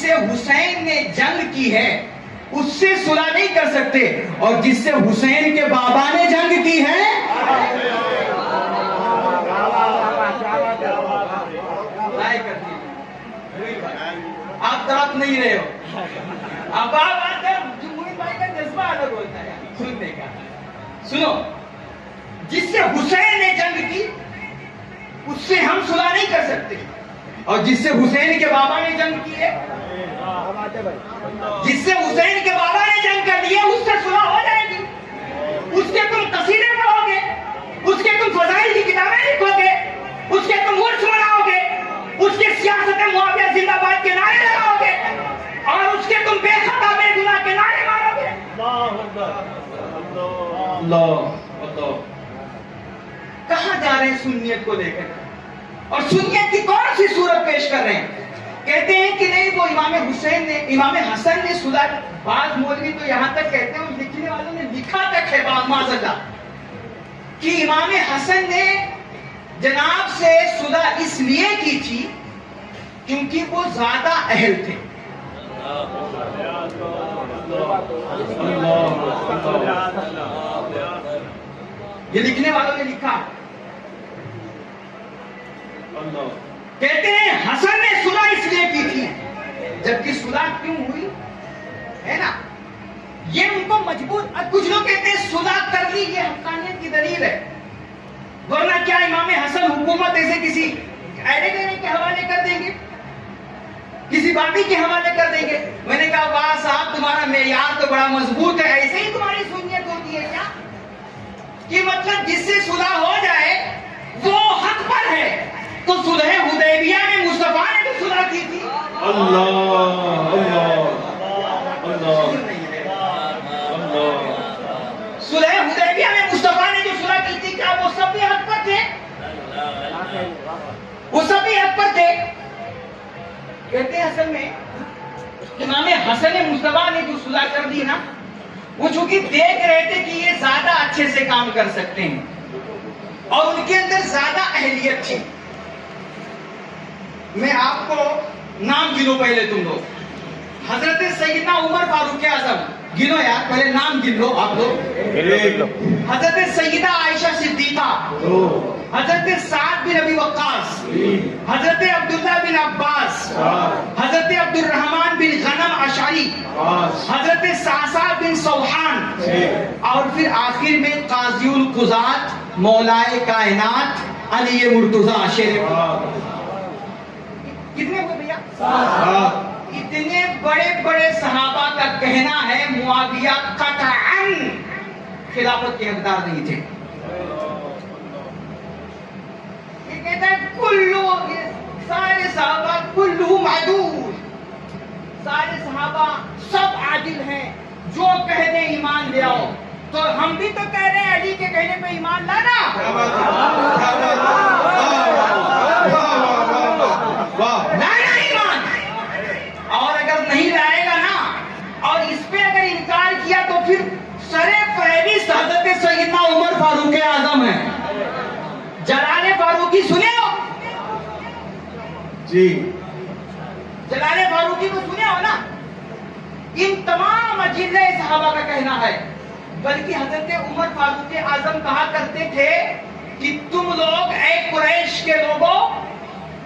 سے حسین نے جنگ کی ہے اس سے صلح نہیں کر سکتے، اور جس سے حسین کے بابا نے جنگ کی ہے آپ طرف نہیں رہے ہو. اب آپ جمہوری بھائی کا جذبہ الگ ہوتا ہے سننے کا. سنو، جس سے حسین نے جنگ کی اس سے ہم صلح نہیں کر سکتے، اور جس سے حسین کے بابا نے جنگ کی ہے، جس سے حسین کے بابا نے جنگ کر لی ہے اس سے صلح ہو جائے گی. اس کے تم قصیدے پڑھو گے، اس کے تم فضائل کی کتابیں لکھو گے، اس کے تم عرس مناؤ گے، اس کے سیاست معاویہ زندہ باد کے نعرے لگاؤ گے، اور اس کے تم بے خطا بے گناہ کے نعرے مارو گے. اللہ کہاں جا رہے ہیں سنیت کو لے کر؟ اور سنیت کی کون سی صورت پیش کر رہے ہیں؟ کہتے ہیں کہ نہیں، وہ امام حسن نے صلح. بعض مولوی تو یہاں تک کہتے ہیں، لکھنے والوں نے لکھا تک ہے معاذاللہ کہ امام حسن نے جناب سے صلح اس لیے کی تھی کیونکہ وہ زیادہ اہل تھے. یہ لکھنے والوں نے لکھا. کہتے ہیں حسن نے صلح اس لیے کی تھی، جبکہ صلح کیوں ہوئی ہے نا، یہ ان کو مجبور. کچھ لوگ کہتے ہیں صلح کر لی یہ حقانیت کی دلیل ہے، ورنہ کیا امام حسن حکومت ایسے کسی ایرے کے حوالے کر دیں گے، کسی باقی کے حوالے کر دیں گے؟ میں نے کہا واہ صاحب تمہارا معیار تو بڑا مضبوط ہے، ایسے ہی تمہاری سنیت ہوتی ہے کیا؟ کہ مطلب جس سے صلح ہو جائے وہ حق پر ہے. تو صلح حدیبیہ میں مصطفیٰ نے بھی صلح کی تھی. صلح حدیبیہ میں مصطفیٰ نے جو صلح کی تھی کیا وہ سب بھی حق پر تھے؟ وہ سب بھی حق پر تھے. کہتے ہیں اصل میں امام حسن مصطفیٰ نے جو صلح کر دی نا، وہ چونکہ دیکھ رہے تھے کہ یہ زیادہ اچھے سے کام کر سکتے ہیں اور ان کے اندر زیادہ اہلیت تھی. میں آپ کو نام گنو پہلے تم لوگ. حضرت سیدنا عمر فاروق اعظم گنو یار، پہلے نام گن لو آپ لوگ. حضرت سیدہ عائشہ صدیقہ، حضرت سعد بن ابی وقاص، حضرت عبداللہ بن عباس، حضرت عبد الرحمن بن غنم اشعری، حضرت سعصع بن سوحان، اور پھر آخر میں قاضی القضات مولائے کائنات علی مرتضیٰ شیر. کتنے ہوئے بھیا؟ اتنے بڑے بڑے صحابہ کا کہنا ہے معاویہ قطعاً خلافت کے حقدار نہیں تھے. یہ کہتا ہے سارے صحابہ کلہم عدول، سارے صحابہ سب عادل ہیں، جو کہہ دیں ایمان لے آؤ. تو ہم بھی تو کہہ رہے ہیں علی کے کہنے پہ ایمان لانا. لانا ایمان، اور اگر نہیں لائے گا نا اور اس پہ اگر انکار کیا تو پھر سر فہرست حضرت سیدنا عمر فاروق اعظم ہے. جلال فاروقی سنے ہو جی؟ جلال فاروقی کو سنے ہو نا؟ ان تمام اجلہ صحابہ کا کہنا ہے. بلکہ حضرت عمر فاروق اعظم کہا کرتے تھے کہ تم لوگ اے قریش کے لوگوں،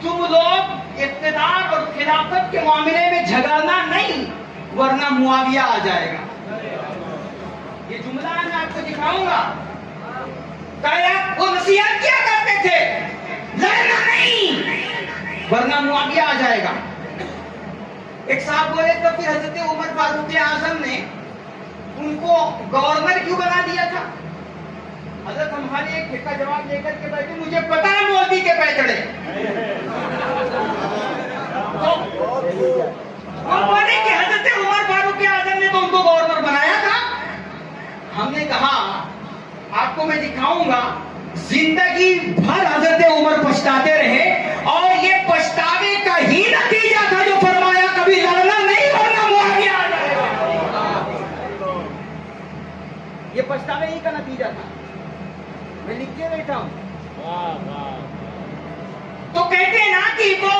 تم لوگ اقتدار اور خلافت کے معاملے میں جھگڑنا نہیں، ورنہ معاویہ آ جائے گا. یہ جملہ میں آپ کو دکھاؤں گا. وہ نصیحت کیا کرتے تھے، لڑنا نہیں ورنہ معاویہ آ جائے گا. ایک صاحب بولے تو پھر حضرت عمر فاروق اعظم نے ان کو گورنر کیوں بنا دیا تھا؟ حضرت ہمارے ایک کا جواب لے کر کے بیٹھے، مجھے پتا ہے مودی کے پہ چڑھے. بولے کہ حضرت عمر فاروق اعظم نے تو ان کو گورنر بنایا تھا. ہم نے کہا آپ کو میں دکھاؤں گا زندگی بھر حضرت عمر پچھتاتے رہے اور یہ پچھتاوے کا ہی نتیجہ تھا جو فرمایا کبھی لڑنا نہیں ورنہ معاویہ آ جائے گا. یہ پچھتاوے ہی کا نتیجہ تھا. میں لکھ کے بیٹھا ہوں. تو کہتے ہیں نا کہ وہ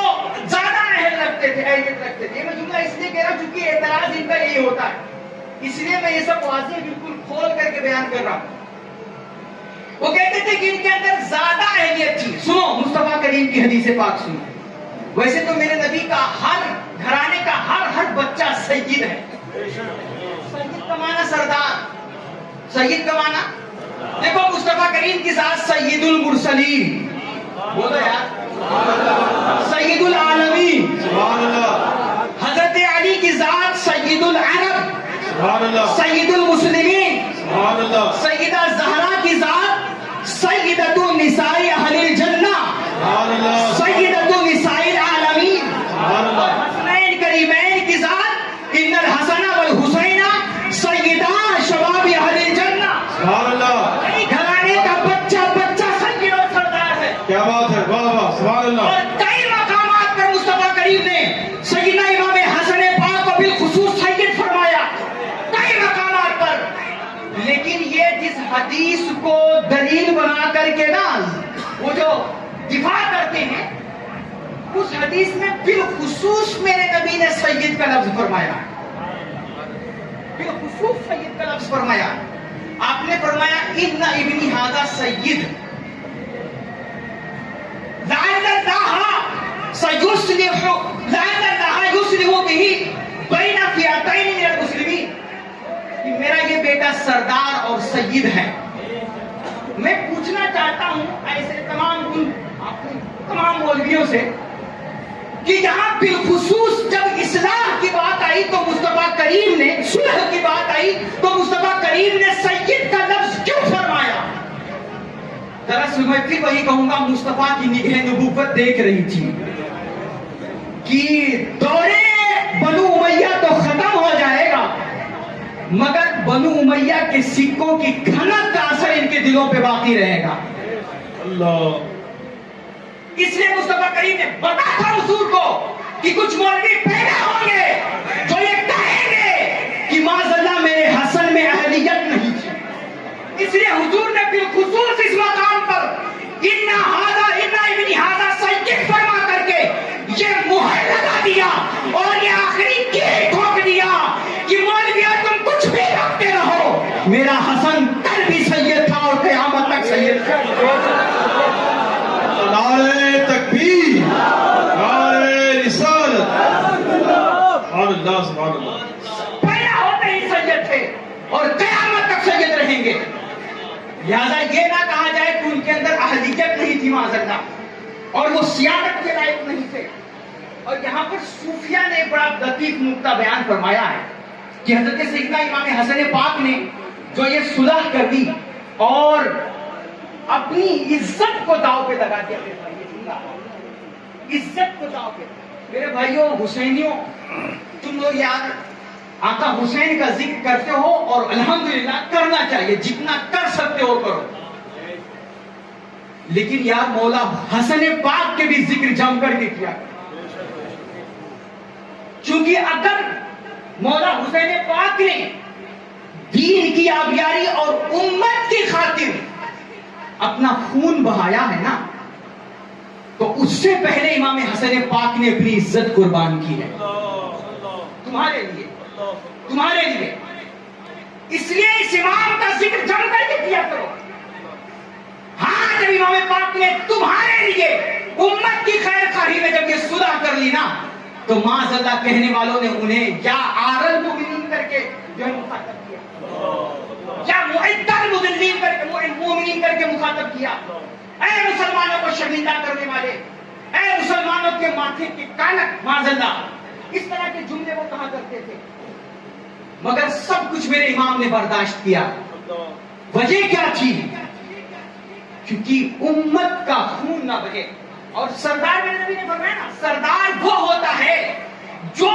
زیادہ اہل رکھتے تھے، اہلیت رکھتے تھے. میں جملہ اس لیے کہہ رہا ہوں چونکہ اعتراض ان کا یہی ہوتا ہے، اس لیے میں یہ سب واضح بالکل کھول کر کے بیان کر رہا ہوں. وہ کہتے تھے کہ ان کے اندر زیادہ اہلیت تھی. سنو مصطفیٰ کریم کی حدیث پاک سنو. ویسے تو میرے نبی کا ہر گھرانے کا ہر بچہ سید ہے. سید کا معنی سردار، سید کا معنی دیکھو مصطفیٰ کریم کی ذات سید المرسلین، بولو یار، سید العالمین. حضرت علی کی ذات سید العرب، سید المسلمین. سیدہ زہرا کی ذات سیدۃ النساء اہل الجنہ، سیدۃ النساء العالمین. حسنین کریمین کی ذات ان الحسن والحسین سیدا شباب اہل الجنہ. گھرانے کا بچہ سید اور سردار ہے. کیا بات ہے، واہ واہ سبحان اللہ. اور کئی مقامات پر مصطفیٰ کریم نے سیدنا امام حسن پاک کو بالخصوص سید فرمایا، کئی مقامات پر. لیکن یہ جس حدیث کو دلیل بنا کر کے نا وہ جو دفاع کرتے ہیں، اس حدیث میں بالخصوص میرے نبی نے سید کا لفظ فرمایا، بالخصوص سید کا لفظ فرمایا. آپ نے فرمایا ان ابنی ھذا سید لعل اللہ سیصلح لعل اللہ یصلح بہ بین فئتین من المسلمین. کہ میرا یہ بیٹا سردار اور سید ہے. میں پوچھنا چاہتا ہوں ایسے تمام مولویوں سے کہ یہاں بالخصوص جب اصلاح کی بات آئی تو مصطفیٰ کریم نے، صلح کی بات آئی تو مصطفیٰ کریم نے سید کا لفظ کیوں فرمایا؟ دراصل میں پھر وہی کہوں گا، مصطفیٰ کی نگہ نبوت دیکھ رہی تھی کہ دورے بنو امیہ تو ختم ہو جائے گا مگر بنو امیہ کے سکوں کی کھنک کا اثر ان کے دلوں پہ باقی رہے گا. اللہ. اس لیے مصطفیٰ کریم نے بتا تھا حضور کو کہ کچھ مولوی پیدا ہوں گے جو یہ کہیں گے کہ معاذ اللہ میرے حسن میں اہلیت نہیں تھی. اس لیے حضور نے بالخصوص اس مقام پر ان ابن ھذا سید فرما کر کے یہ مہر لگا دیا اور یہ آخری کیل ٹھوک دیا کہ مولویوں تم کچھ بھی رکھتے رہو، میرا حسن کل بھی سید تھا اور قیامت تک سید تھا. نعرہ تکبیر، نعرہ رسالت. سبحان اللہ سبحان اللہ. پیدا ہوتے ہی سید تھے اور قیامت تک سید رہیں گے. لہذا یہ نہ کہا جائے کہ ان کے اندر اہلیت نہیں تھی معاذ اللہ اور وہ سیادت کے لائق نہیں تھے. اور یہاں پر صوفیہ نے بڑا لطیف نکتہ بیان فرمایا ہے کہ حضرت سیدنا امام حسن پاک نے جو یہ صلح کر دی اور اپنی عزت کو داؤ پہ لگا دیا. عزت کو داؤ پہ. میرے بھائیوں حسینیوں، تم لوگ یار آقا حسین کا ذکر کرتے ہو اور الحمدللہ کرنا چاہیے، جتنا کر سکتے ہو کرو. لیکن یار مولا حسن پاک کے بھی ذکر جم کر کے کیا، چونکہ اگر مولا حسین پاک نے دین کی آبیاری اور امت کی خاطر اپنا خون بہایا ہے نا، تو اس سے پہلے امام حسن پاک نے اپنی عزت قربان کی ہے تمہارے لیے، تمہارے لیے. اس لیے اس امام کا ذکر جم کر کے کیا کرو. ہاں جب امام پاک نے تمہارے لیے امت کی خیر خواہی میں جب یہ صلح کر لی نا، تو معاذ اللہ کہنے والوں نے انہیں یا آرل مومنین کر کے جو ہے مخاطب کیا، یا معدل مذلین کر کے مومنین کر کے مخاطب کیا. اے مسلمانوں کو شرمندہ کرنے والے، اے مسلمانوں کے ماتھے کی کانک، معاذ اللہ اس طرح کے جملے وہ کہا کرتے تھے. مگر سب کچھ میرے امام نے برداشت کیا. وجہ کیا تھی؟ کیونکہ امت کا خون نہ بہے. اور سردار میرے نبی نے فرمایا نا، سردار وہ ہوتا ہے جو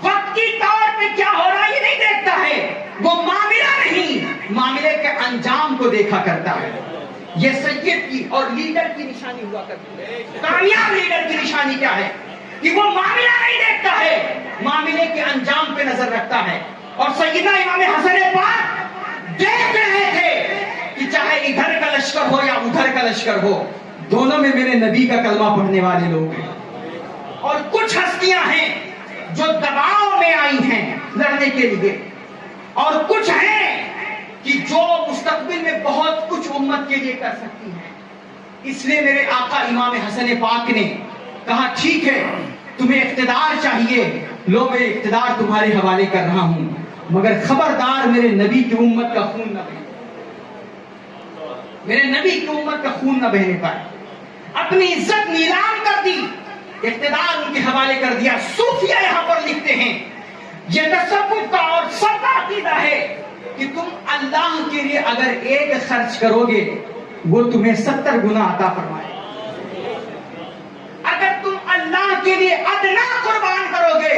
وقتی طور پہ کیا ہو رہا ہے یہ نہیں دیکھتا ہے، وہ معاملہ نہیں، معاملے کے انجام کو دیکھا کرتا ہے. یہ سید کی اور لیڈر کی نشانی ہوا کرتی ہے. کامیاب لیڈر کی نشانی کیا ہے؟ کہ وہ معاملہ نہیں دیکھتا ہے، معاملے کے انجام پہ نظر رکھتا ہے. اور سیدنا امام حسن پاک دیکھ رہے تھے کہ چاہے ادھر کا لشکر ہو یا ادھر کا لشکر ہو، دونوں میں میرے نبی کا کلمہ پڑھنے والے لوگ ہیں، اور کچھ ہستیاں ہیں جو دباؤ میں آئی ہیں لڑنے کے لیے، اور کچھ ہیں کہ جو مستقبل میں بہت کچھ امت کے لیے کر سکتی ہیں۔ اس لیے میرے آقا امام حسن پاک نے کہا ٹھیک ہے تمہیں اقتدار چاہیے، لو میں اقتدار تمہارے حوالے کر رہا ہوں، مگر خبردار میرے نبی کی امت کا خون نہ بہے، میرے نبی کی امت کا خون نہ بہنے پائے۔ اپنی عزت نیلام کر دی، اقتدار ان کے حوالے کر دیا۔ صوفیہ یہاں پر لکھتے ہیں یہ تصوف کا اور سب کا عقیدہ ہے کہ تم اللہ کے لیے اگر ایک خرچ کرو گے وہ تمہیں 70 گنا عطا فرمائے، اگر تم اللہ کے لیے ادنا قربان کرو گے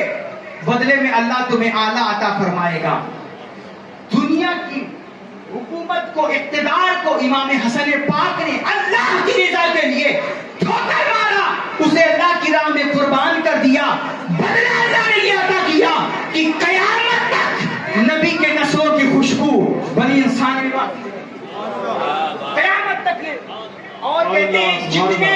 بدلے میں اللہ تمہیں اعلیٰ عطا فرمائے گا۔ دنیا کی حکومت کو، اقتدار کو امام حسن پاک نے اللہ کی رضا کے لیے ٹھوکر مارا، اسے اللہ کی راہ میں قربان کر دیا، بدلہ اللہ نے یہ عطا کیا کہ قیامت تک نبی کے نسلوں کی خوشبو بنی انسان میں باقی رہے، قیامت تک لے۔ اور کہتے ہیں جتنے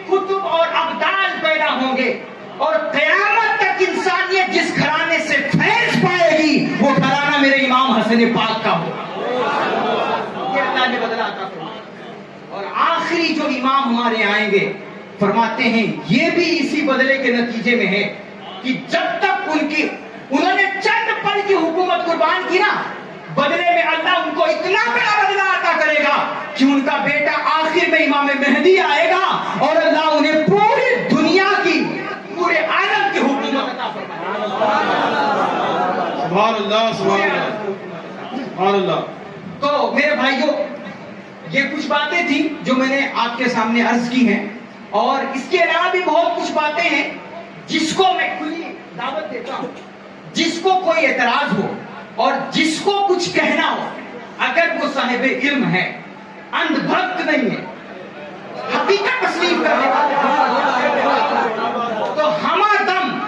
کتب اور ابدال پیدا ہوں گے اور قیامت تک انسانیت جس گھرانے سے فیض پائے گی وہ گھرانہ میرے امام حسن پاک کا ہوگا، یہ اللہ نے بدلا عطا فرمایا۔ اور آخری جو امام ہمارے آئیں گے فرماتے ہیں یہ بھی اسی بدلے کے نتیجے میں ہے کہ جب تک انہوں نے چند پل کی حکومت قربان کی نا، بدلے میں اللہ ان کو اتنا بڑا بدلہ عطا کرے گا کہ ان کا بیٹا آخر میں امام مہدی آئے گا اور اللہ انہیں پوری دنیا کی، پورے عالم کی حکومت عطا فرمائے گا۔ سبحان اللہ، سبحان اللہ، سبحان اللہ۔ تو میرے بھائیوں یہ کچھ باتیں تھیں جو میں نے آپ کے سامنے عرض کی ہیں، اور اس کے علاوہ بھی بہت کچھ باتیں ہیں جس کو میں کھلی دعوت دیتا ہوں، جس کو کوئی اعتراض ہو اور جس کو کچھ کہنا ہو، اگر وہ صاحب علم ہے، اندھ بھکت نہیں ہے، حقیقت تسلیم کرنے والا، تو ہما دم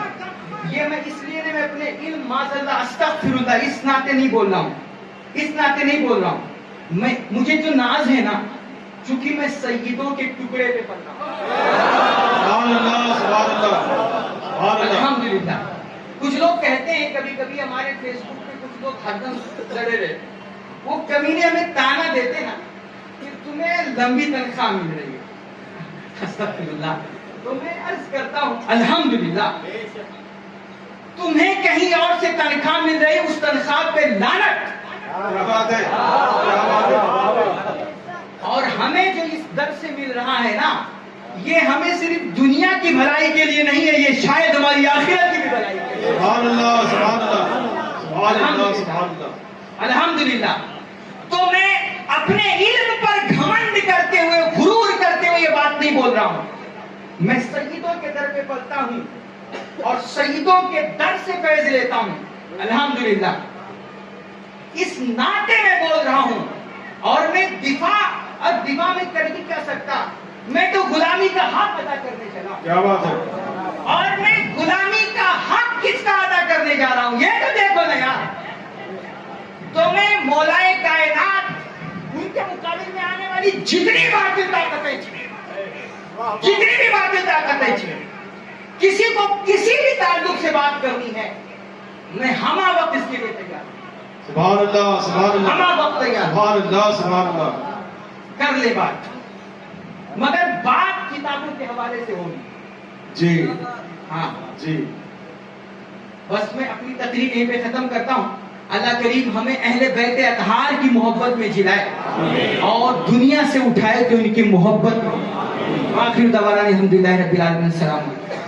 یہ میں اس لیے میں اپنے علم معاذ اللہ استغفر اللہ اس ناطے نہیں بول رہا ہوں، اس ناطے نہیں بول رہا ہوں، مجھے جو ناز ہے نا چونکہ میں سیدوں کے ٹکڑے پہ پڑھتا ہوں، سبحان اللہ، سبحان اللہ، سبحان اللہ۔ الحمدللہ۔ کچھ لوگ کہتے ہیں کبھی کبھی ہمارے فیس بک پہ کچھ لوگ ہردم لڑے رہے، وہ کمینے ہمیں تانا دیتے نا کہ تمہیں لمبی تنخواہ مل رہی ہے، استغفر اللہ۔ تو میں عرض کرتا ہوں الحمدللہ تمہیں کہیں اور سے تنخواہ مل رہی ہے، اس تنخواہ پہ لعنت، کیا بات ہے، کیا بات ہے۔ اور ہمیں جو اس در سے مل رہا ہے نا یہ ہمیں صرف دنیا کی بھلائی کے لیے نہیں ہے، یہ شاید ہماری آخرت کی بھی بھلائی کے لیے۔ سبحان اللہ، سبحان اللہ، سبحان اللہ، سبحان اللہ۔ الحمدللہ۔ تو میں اپنے علم پر گھمنڈ کرتے ہوئے، غرور کرتے ہوئے یہ بات نہیں بول رہا ہوں، میں سیدوں کے در پہ پڑھتا ہوں اور سیدوں کے در سے فیض لیتا ہوں، الحمدللہ۔ اس ناطے میں بول رہا ہوں، اور میں دفاع میں کر نہیں کر سکتا، میں تو غلامی کا حق ادا کرنے چلا، کیا بات ہے۔ اور میں غلامی کا حق کس کا ادا کرنے جا رہا ہوں یہ تو دیکھو نا یار۔ تو میں مولائے کائنات ان کے مقابل میں آنے والی جتنی باطل طاقتیں تھیں، جتنی بھی باطل طاقتیں تھیں، کسی کو کسی بھی تعلق سے بات کرنی ہے میں ہمہ وقت اس کے لیے تیار ہوں، سبحان اللہ، سبحان اللہ، ہمہ وقت تیار ہوں، سبحان اللہ، سبحان اللہ۔ کر لے بات، مگر بات کتابوں کے حوالے سے ہوگی۔ جی ہاں جی، بس میں اپنی تقریر یہیں پہ ختم کرتا ہوں۔ اللہ کریم ہمیں اہل بیت اطہار کی محبت میں جلائے اور دنیا سے اٹھائے تو ان کی محبت میں۔ آخر دعوانا الحمدللہ رب العالمین، السلام علیکم۔